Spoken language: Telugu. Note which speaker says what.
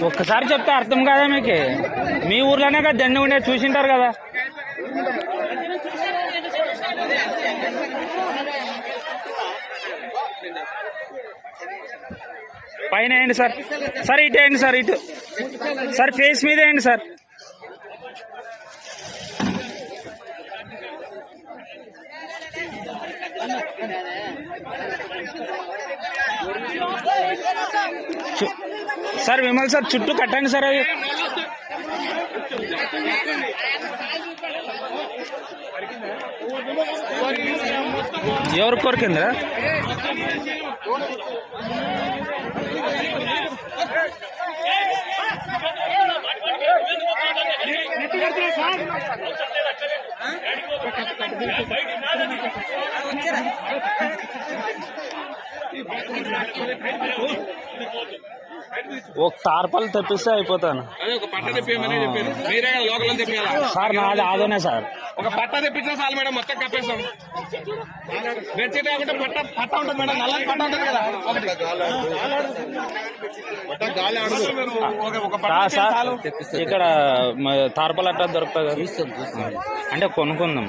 Speaker 1: ఒక్కసారి చెప్తే అర్థం కాదా మీకు? మీ ఊర్లోనే కదా దండి ఉండే చూసింటారు కదా. పైన వేయండి సార్. సార్ ఇటు వేయండి సార్, ఇటు సార్ ఫేస్ మీద వేయండి సార్. సార్ విమల్ సార్ చుట్టూ కట్టండి సార్. అది ఎవరు కొరికిందిరా? ఒక తార్పాలు తెప్పిస్తే అయిపోతాను సార్. నాది ఆదోనే సార్.
Speaker 2: ఒక పట్ట తెప్పించిన చాలు మేడం, మొత్తం కప్పేస్తాం. బెడ్షీట్ కాకుండా పట్ట ఉంటుంది మేడం, నల్లని పట్ట ఉంటుంది కదా.
Speaker 1: ఇక్కడ తార్పాలు అట్టా దొరుకుతుంది అంటే కొనుక్కుందాం.